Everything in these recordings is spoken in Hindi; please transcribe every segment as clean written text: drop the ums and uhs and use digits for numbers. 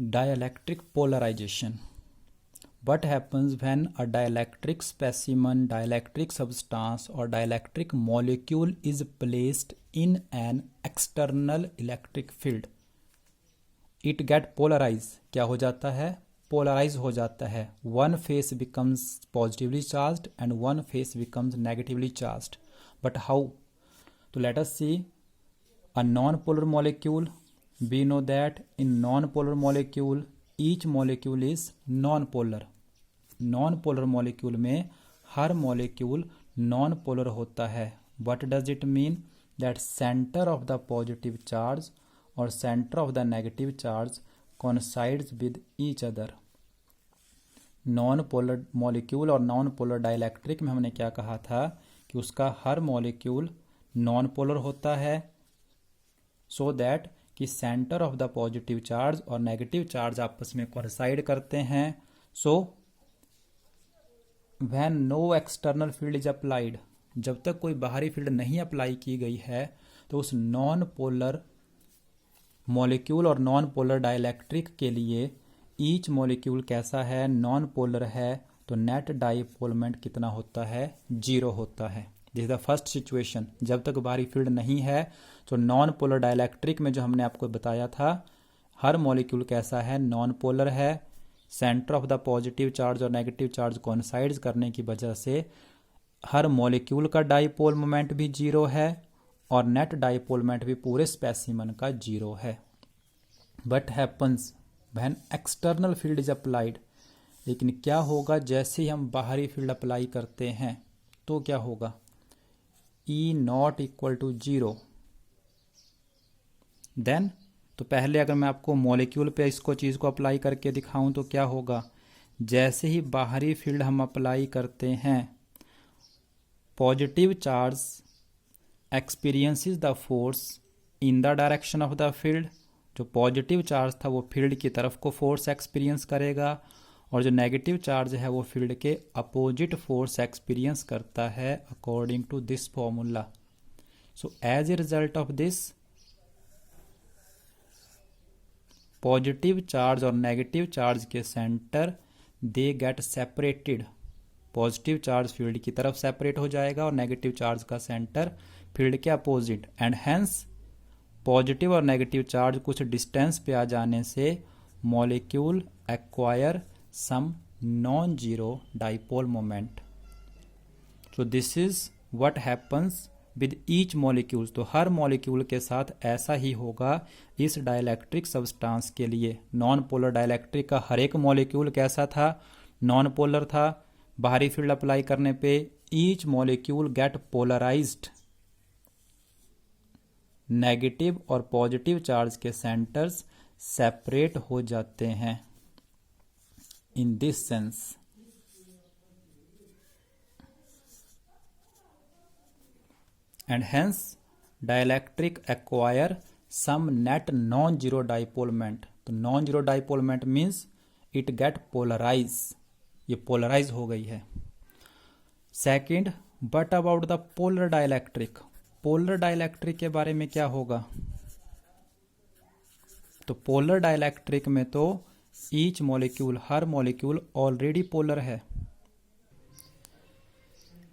Dielectric polarization. What happens when a dielectric specimen, dielectric substance or dielectric molecule is placed in an external electric field? It get polarized. क्या हो जाता है? Polarize हो जाता है. One face becomes positively charged and one face becomes negatively charged. But how? So let us see a non-polar molecule. We know that in non-polar molecule each molecule is non-polar. Non-polar molecule में हर molecule non-polar होता है. What does it mean? That center of the positive charge or center of the negative charge coincides with each other. Non-polar molecule और non-polar dielectric में हमने क्या कहा था कि उसका हर molecule non-polar होता है, so that कि center of the positive charge और नेगेटिव चार्ज आपस में कोइंसाइड करते हैं. So when no external field is applied, जब तक कोई बाहरी फील्ड नहीं अप्लाई की गई है तो उस नॉन पोलर मॉलिक्यूल और नॉन पोलर डाइलेक्ट्रिक के लिए ईच मॉलिक्यूल कैसा है? नॉन पोलर है, तो नेट डाइपोल मोमेंट कितना होता है? 0 होता है. This is the first situation. जब तक बाहरी फील्ड नहीं है तो नॉन पोलर डाइलेक्ट्रिक में जो हमने आपको बताया था हर मॉलिक्यूल कैसा है? नॉन पोलर है. Centre of the positive charge और नेगेटिव चार्ज कोइंसाइड्स करने की वजह से हर मॉलिक्यूल का डाइपोल मोमेंट भी 0 है और नेट डाइपोल मोमेंट भी पूरे स्पेसिमन का 0 है. But happens when external field is applied, लेकिन क्या होगा जैसे ही हम बाहरी फील्ड अप्लाई करते हैं तो क्या होगा? E not equal to 0. Then तो पहले अगर मैं आपको मॉलिक्यूल पे इसको चीज़ को अप्लाई करके दिखाऊं तो क्या होगा? जैसे ही बाहरी फील्ड हम अप्लाई करते हैं positive charge experiences the force in the direction of the field. जो पॉजिटिव चार्ज था वो फील्ड की तरफ को फोर्स एक्सपीरियंस करेगा और जो नेगेटिव चार्ज है वो फील्ड के अपोजिट फोर्स एक्सपीरियंस करता है according to this formula. So as a result of this positive charge और नेगेटिव चार्ज के center they get separated. Positive charge field की तरफ सेपरेट हो जाएगा और नेगेटिव चार्ज का सेंटर फील्ड के अपोजिट. एंड हेंस पॉजिटिव और नेगेटिव चार्ज कुछ डिस्टेंस पे आ जाने से molecule acquire some non-zero dipole moment. So this is what happens with each molecule. तो हर मॉलिक्यूल के साथ ऐसा ही होगा इस डाइलेक्ट्रिक सब्सटेंस के लिए. नॉन पोलर डाइलेक्ट्रिक का हर एक मॉलिक्यूल कैसा था? नॉन पोलर था. बाहरी फील्ड अप्लाई करने पे each molecule get polarized. Negative और पॉजिटिव चार्ज के सेंटर्स सेपरेट हो जाते हैं. In this sense, and hence dielectric acquire some net non-zero dipole moment. तो non-zero dipole moment means it get polarize. ये polarize हो गई है. Second, but about the polar dielectric. polar dielectric के बारे में क्या होगा? तो polar dielectric में तो ईच मॉलिक्यूल हर मॉलिक्यूल ऑलरेडी पोलर है.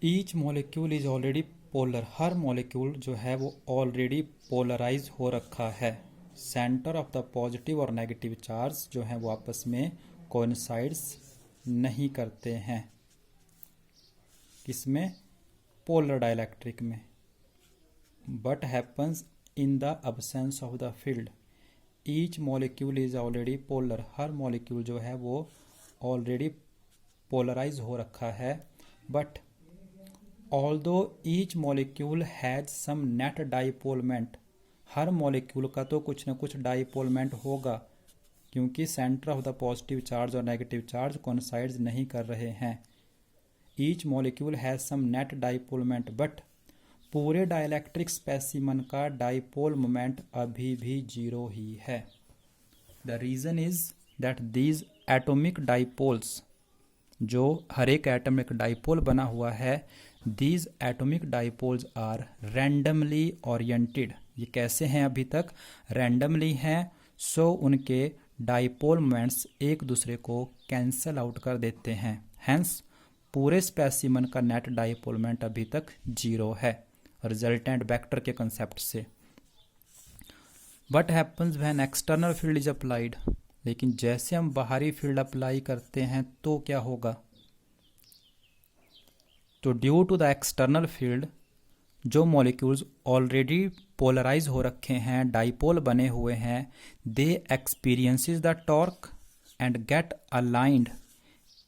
Each molecule is already polar. हर मॉलिक्यूल जो है वो ऑलरेडी पोलराइज हो रखा है. सेंटर ऑफ द पॉजिटिव और नेगेटिव चार्ज जो है वो आपस में कोइंसाइड्स नहीं करते हैं. किसमें? पोलर डाइलेक्ट्रिक में. But happens in the absence of the field. Each molecule is already polar. हर मॉलिक्यूल जो है वो ऑलरेडी पोलराइज हो रखा है. But although each molecule has some net dipole moment. हर मॉलिक्यूल का तो कुछ न कुछ डाइपोलमेंट होगा क्योंकि centre of the positive charge और नेगेटिव चार्ज कोइंसाइड्स नहीं कर रहे हैं. Each molecule has some net dipole moment. But पूरे डाइलेक्ट्रिक स्पेसिमन का डाइपोल मोमेंट अभी भी 0 ही है. The reason is that these atomic dipoles, जो हर एक एटम एक डाइपोल बना हुआ है, these atomic dipoles are randomly oriented. ये कैसे हैं? अभी तक रैंडमली हैं. सो उनके डाइपोल मोमेंट्स एक दूसरे को कैंसल आउट कर देते हैं, हैंस पूरे स्पेसिमन का नेट डाइपोल मोमेंट अभी तक 0 है रिजल्टेंट वेक्टर के कंसेप्ट से। What happens when external field is applied, लेकिन जैसे हम बाहरी फील्ड अप्लाई करते हैं तो क्या होगा, तो due to the external field जो मॉलिक्यूल्स ऑलरेडी पोलराइज हो रखे हैं, डाइपोल बने हुए हैं, they experiences the torque and get aligned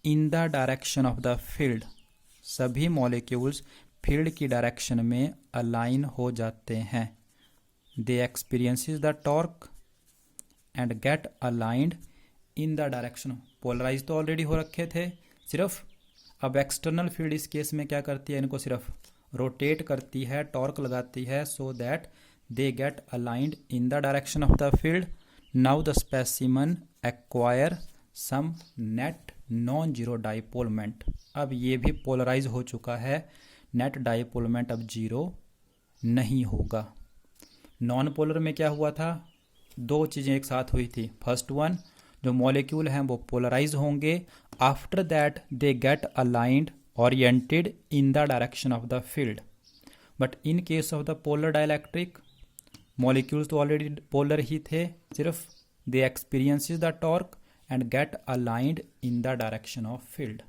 in the direction of the field. सभी मॉलिक्यूल्स फील्ड की डायरेक्शन में अलाइन हो जाते हैं। They experiences the torque and get aligned in the direction, polarise तो ऑलरेडी हो रखे थे, सिर्फ अब एक्सटर्नल फील्ड इस केस में क्या करती है, इनको सिर्फ रोटेट करती है, टॉर्क लगाती है, so that they get aligned in the direction of the field. Now the specimen acquire some net non zero dipole moment. अब ये भी पोलराइज हो चुका है, नेट डाइपोल मोमेंट अब 0 नहीं होगा। नॉन पोलर में क्या हुआ था, दो चीज़ें एक साथ हुई थी। फर्स्ट वन, जो मॉलिक्यूल हैं वो पोलराइज होंगे, after that they get aligned oriented in the direction of the field. But in case of the polar dielectric, molecules तो already polar ही थे, सिर्फ they experiences the torque and get aligned in the direction of field.